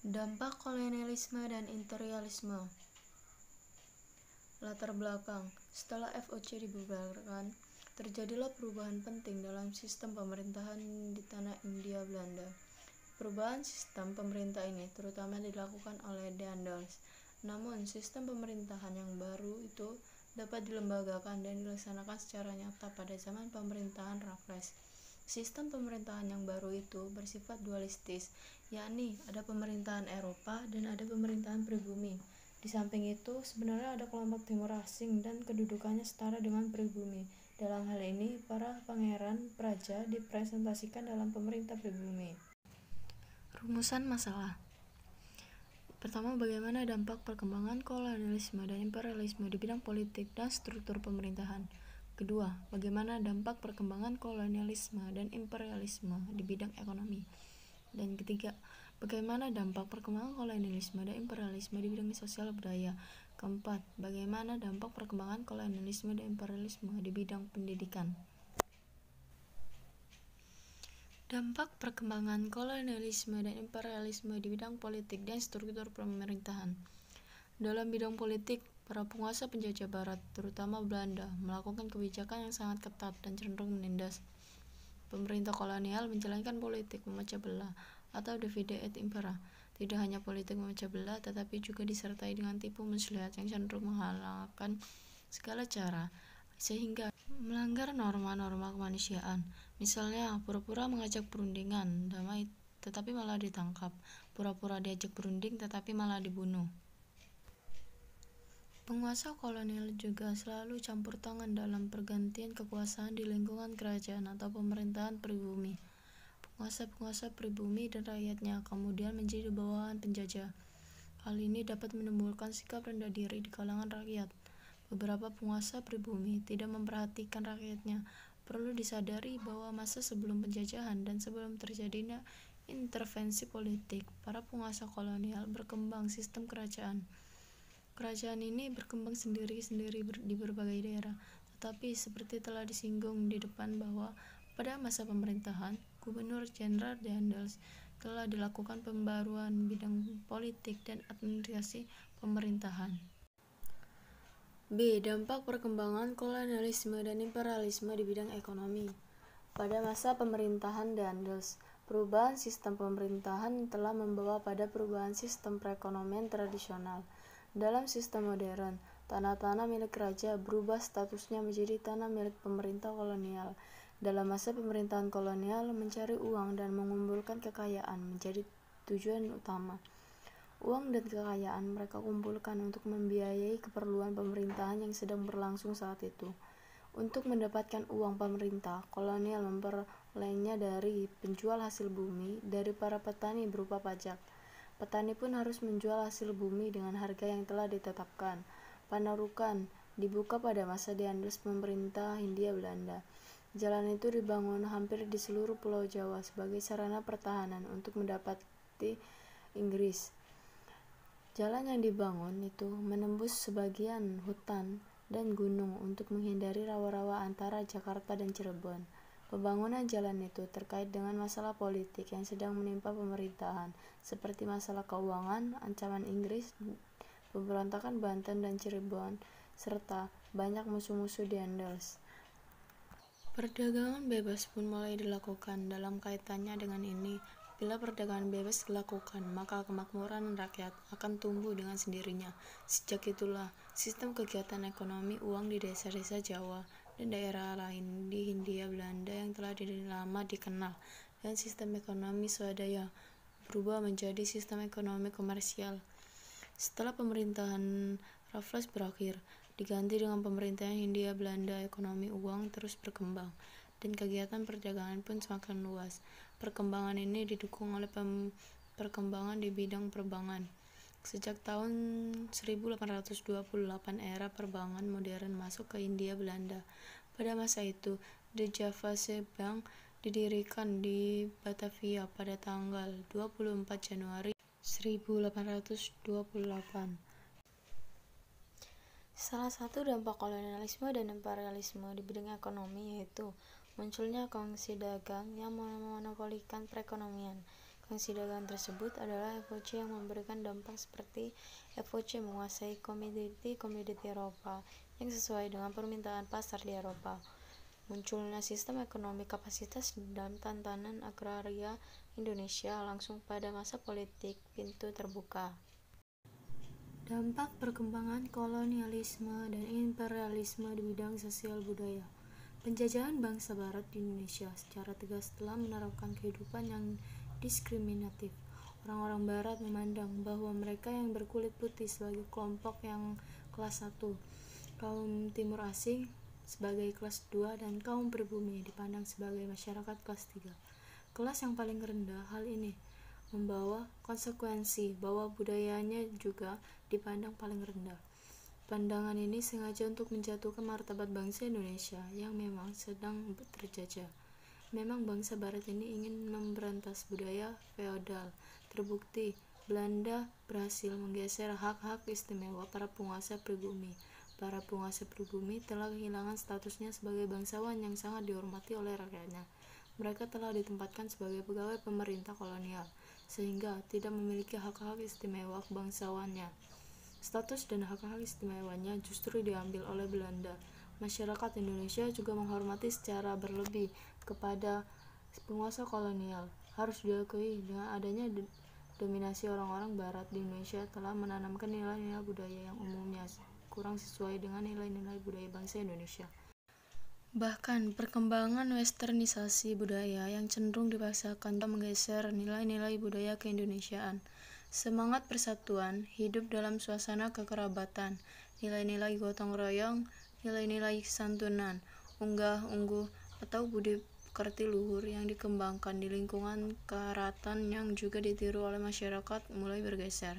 Dampak kolonialisme dan imperialisme. Latar belakang. Setelah VOC dibubarkan, terjadilah perubahan penting dalam sistem pemerintahan di tanah Hindia Belanda. Perubahan sistem pemerintah ini terutama dilakukan oleh Daendels. Namun, sistem pemerintahan yang baru itu dapat dilembagakan dan dilaksanakan secara nyata pada zaman pemerintahan Raffles. Sistem pemerintahan yang baru itu bersifat dualistis, yakni ada pemerintahan Eropa dan ada pemerintahan pribumi. Di samping itu, sebenarnya ada kelompok timur asing dan kedudukannya setara dengan pribumi. Dalam hal ini, para pangeran praja dipresentasikan dalam pemerintah pribumi. Rumusan masalah. Pertama, bagaimana dampak perkembangan kolonialisme dan imperialisme di bidang politik dan struktur pemerintahan. Kedua, bagaimana dampak perkembangan kolonialisme dan imperialisme di bidang ekonomi. Dan ketiga, bagaimana dampak perkembangan kolonialisme dan imperialisme di bidang sosial budaya. Keempat, bagaimana dampak perkembangan kolonialisme dan imperialisme di bidang pendidikan. Dampak perkembangan kolonialisme dan imperialisme di bidang politik dan struktur pemerintahan. Dalam bidang politik, para penguasa penjajah barat, terutama Belanda, melakukan kebijakan yang sangat ketat dan cenderung menindas. Pemerintah kolonial menjalankan politik memecah belah atau divide et impera. Tidak hanya politik memecah belah, tetapi juga disertai dengan tipu muslihat yang cenderung menghalalkan segala cara sehingga melanggar norma-norma kemanusiaan. Misalnya, pura-pura mengajak perundingan damai tetapi malah ditangkap, pura-pura diajak berunding tetapi malah dibunuh. Penguasa kolonial juga selalu campur tangan dalam pergantian kekuasaan di lingkungan kerajaan atau pemerintahan pribumi. Penguasa-penguasa pribumi dan rakyatnya kemudian menjadi bawahan penjajah. Hal ini dapat menimbulkan sikap rendah diri di kalangan rakyat. Beberapa penguasa pribumi tidak memperhatikan rakyatnya. Perlu disadari bahwa masa sebelum penjajahan dan sebelum terjadinya intervensi politik, para penguasa kolonial berkembang sistem kerajaan. Kerajaan ini berkembang sendiri-sendiri di berbagai daerah, tetapi seperti telah disinggung di depan bahwa pada masa pemerintahan Gubernur Jenderal Daendels telah dilakukan pembaruan bidang politik dan administrasi pemerintahan. B. Dampak perkembangan kolonialisme dan imperialisme di bidang ekonomi. Pada masa pemerintahan Daendels, perubahan sistem pemerintahan telah membawa pada perubahan sistem perekonomian tradisional. Dalam sistem modern, tanah-tanah milik raja berubah statusnya menjadi tanah milik pemerintah kolonial. Dalam masa pemerintahan kolonial, mencari uang dan mengumpulkan kekayaan menjadi tujuan utama. Uang dan kekayaan mereka kumpulkan untuk membiayai keperluan pemerintahan yang sedang berlangsung saat itu. Untuk mendapatkan uang pemerintah, kolonial memperolehnya dari penjual hasil bumi dari para petani berupa pajak. Petani pun harus menjual hasil bumi dengan harga yang telah ditetapkan. Panarukan dibuka pada masa Daendels pemerintah Hindia Belanda. Jalan itu dibangun hampir di seluruh Pulau Jawa sebagai sarana pertahanan untuk mendapati Inggris. Jalan yang dibangun itu menembus sebagian hutan dan gunung untuk menghindari rawa-rawa antara Jakarta dan Cirebon. Pembangunan jalan itu terkait dengan masalah politik yang sedang menimpa pemerintahan, seperti masalah keuangan, ancaman Inggris, pemberontakan Banten dan Cirebon, serta banyak musuh-musuh Daendels. Perdagangan bebas pun mulai dilakukan dalam kaitannya dengan ini. Bila perdagangan bebas dilakukan, maka kemakmuran rakyat akan tumbuh dengan sendirinya. Sejak itulah, sistem kegiatan ekonomi uang di desa-desa Jawa dan daerah lain di Hindia Belanda yang telah lama dikenal, dan sistem ekonomi swadaya berubah menjadi sistem ekonomi komersial. Setelah pemerintahan Raffles berakhir, diganti dengan pemerintahan Hindia Belanda, ekonomi uang terus berkembang, dan kegiatan perdagangan pun semakin luas. Perkembangan ini didukung oleh perkembangan di bidang perbankan. Sejak tahun 1828 era perbankan modern masuk ke Hindia Belanda. Pada masa itu, De Javase Bank didirikan di Batavia pada tanggal 24 Januari 1828. Salah satu dampak kolonialisme dan imperialisme di bidang ekonomi yaitu munculnya kongsi dagang yang memonopolikan perekonomian. Fungsi dagangan tersebut adalah FOC yang memberikan dampak seperti FOC menguasai komoditi Eropa yang sesuai dengan permintaan pasar di Eropa. Munculnya sistem ekonomi kapasitas dan tantangan agraria Indonesia langsung pada masa politik pintu terbuka. Dampak perkembangan kolonialisme dan imperialisme di bidang sosial budaya. Penjajahan bangsa Barat di Indonesia secara tegas telah menerapkan kehidupan yang diskriminatif. Orang-orang Barat memandang bahwa mereka yang berkulit putih sebagai kelompok yang kelas 1, kaum Timur Asing sebagai kelas 2, dan kaum pribumi dipandang sebagai masyarakat kelas 3. Kelas yang paling rendah. Hal ini membawa konsekuensi bahwa budayanya juga dipandang paling rendah. Pandangan ini sengaja untuk menjatuhkan martabat bangsa Indonesia yang memang sedang terjajah. Memang bangsa Barat ini ingin memberantas budaya feodal. Terbukti, Belanda berhasil menggeser hak-hak istimewa para penguasa pribumi. Para penguasa pribumi telah kehilangan statusnya sebagai bangsawan yang sangat dihormati oleh rakyatnya. Mereka telah ditempatkan sebagai pegawai pemerintah kolonial, sehingga tidak memiliki hak-hak istimewa kebangsawannya. Status dan hak-hak istimewanya justru diambil oleh Belanda. Masyarakat Indonesia juga menghormati secara berlebih kepada penguasa kolonial. Harus diakui, dengan adanya dominasi orang-orang Barat di Indonesia telah menanamkan nilai-nilai budaya yang umumnya kurang sesuai dengan nilai-nilai budaya bangsa Indonesia. Bahkan perkembangan westernisasi budaya yang cenderung dipaksakan menggeser nilai-nilai budaya keindonesiaan. Semangat persatuan hidup dalam suasana kekerabatan, nilai-nilai gotong royong, nilai-nilai santunan, unggah-ungguh atau budi pekerti luhur yang dikembangkan di lingkungan karatan yang juga ditiru oleh masyarakat mulai bergeser.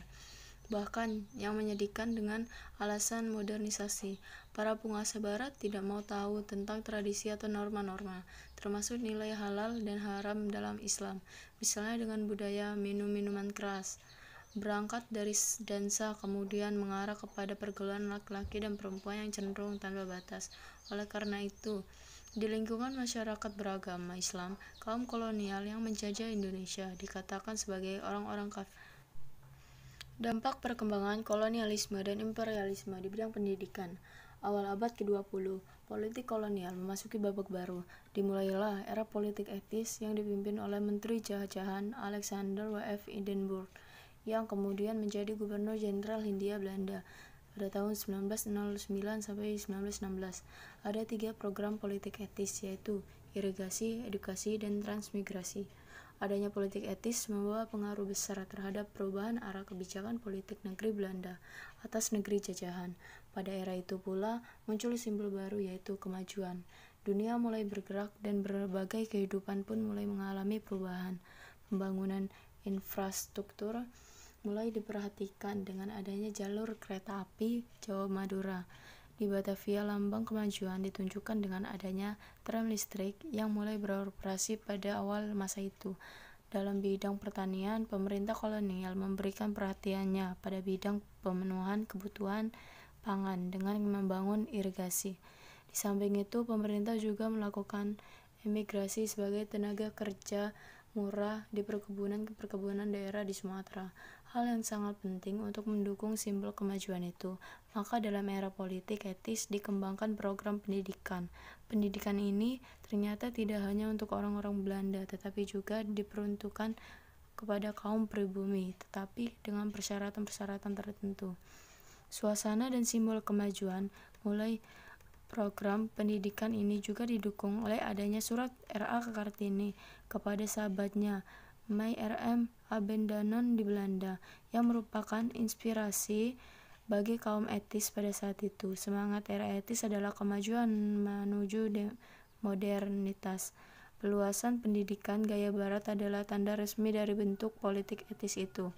Bahkan yang menyedihkan, dengan alasan modernisasi, para penguasa Barat tidak mau tahu tentang tradisi atau norma-norma, termasuk nilai halal dan haram dalam Islam, misalnya dengan budaya minum minuman keras. Berangkat dari dansa kemudian mengarah kepada pergaulan laki-laki dan perempuan yang cenderung tanpa batas. Oleh karena itu, di lingkungan masyarakat beragama Islam, kaum kolonial yang menjajah Indonesia dikatakan sebagai orang-orang kafir. Dampak perkembangan kolonialisme dan imperialisme di bidang pendidikan. Awal abad ke-20, politik kolonial memasuki babak baru. Dimulailah era politik etis yang dipimpin oleh Menteri Jajahan Alexander W.F. Edinburgh, yang kemudian menjadi Gubernur Jenderal Hindia Belanda pada tahun 1909 sampai 1916. Ada 3 program politik etis, yaitu irigasi, edukasi, dan transmigrasi. Adanya politik etis membawa pengaruh besar terhadap perubahan arah kebijakan politik negeri Belanda atas negeri jajahan. Pada era itu pula muncul simbol baru, yaitu kemajuan. Dunia mulai bergerak dan berbagai kehidupan pun mulai mengalami perubahan. Pembangunan infrastruktur mulai diperhatikan dengan adanya jalur kereta api Jawa Madura. Di Batavia, lambang kemajuan ditunjukkan dengan adanya tram listrik yang mulai beroperasi pada awal masa itu. Dalam bidang pertanian, pemerintah kolonial memberikan perhatiannya pada bidang pemenuhan kebutuhan pangan dengan membangun irigasi. Di samping itu, pemerintah juga melakukan emigrasi sebagai tenaga kerja murah di perkebunan daerah di Sumatera. Hal yang sangat penting untuk mendukung simbol kemajuan itu, maka dalam era politik etis dikembangkan program pendidikan. Pendidikan ini ternyata tidak hanya untuk orang-orang Belanda, tetapi juga diperuntukkan kepada kaum pribumi, tetapi dengan persyaratan-persyaratan tertentu. Suasana dan simbol kemajuan mulai program pendidikan ini juga didukung oleh adanya surat R.A. Kartini kepada sahabatnya My R.M. Abendanon di Belanda, yang merupakan inspirasi bagi kaum etis pada saat itu. Semangat era etis adalah kemajuan menuju modernitas. Peluasan pendidikan gaya barat adalah tanda resmi dari bentuk politik etis itu.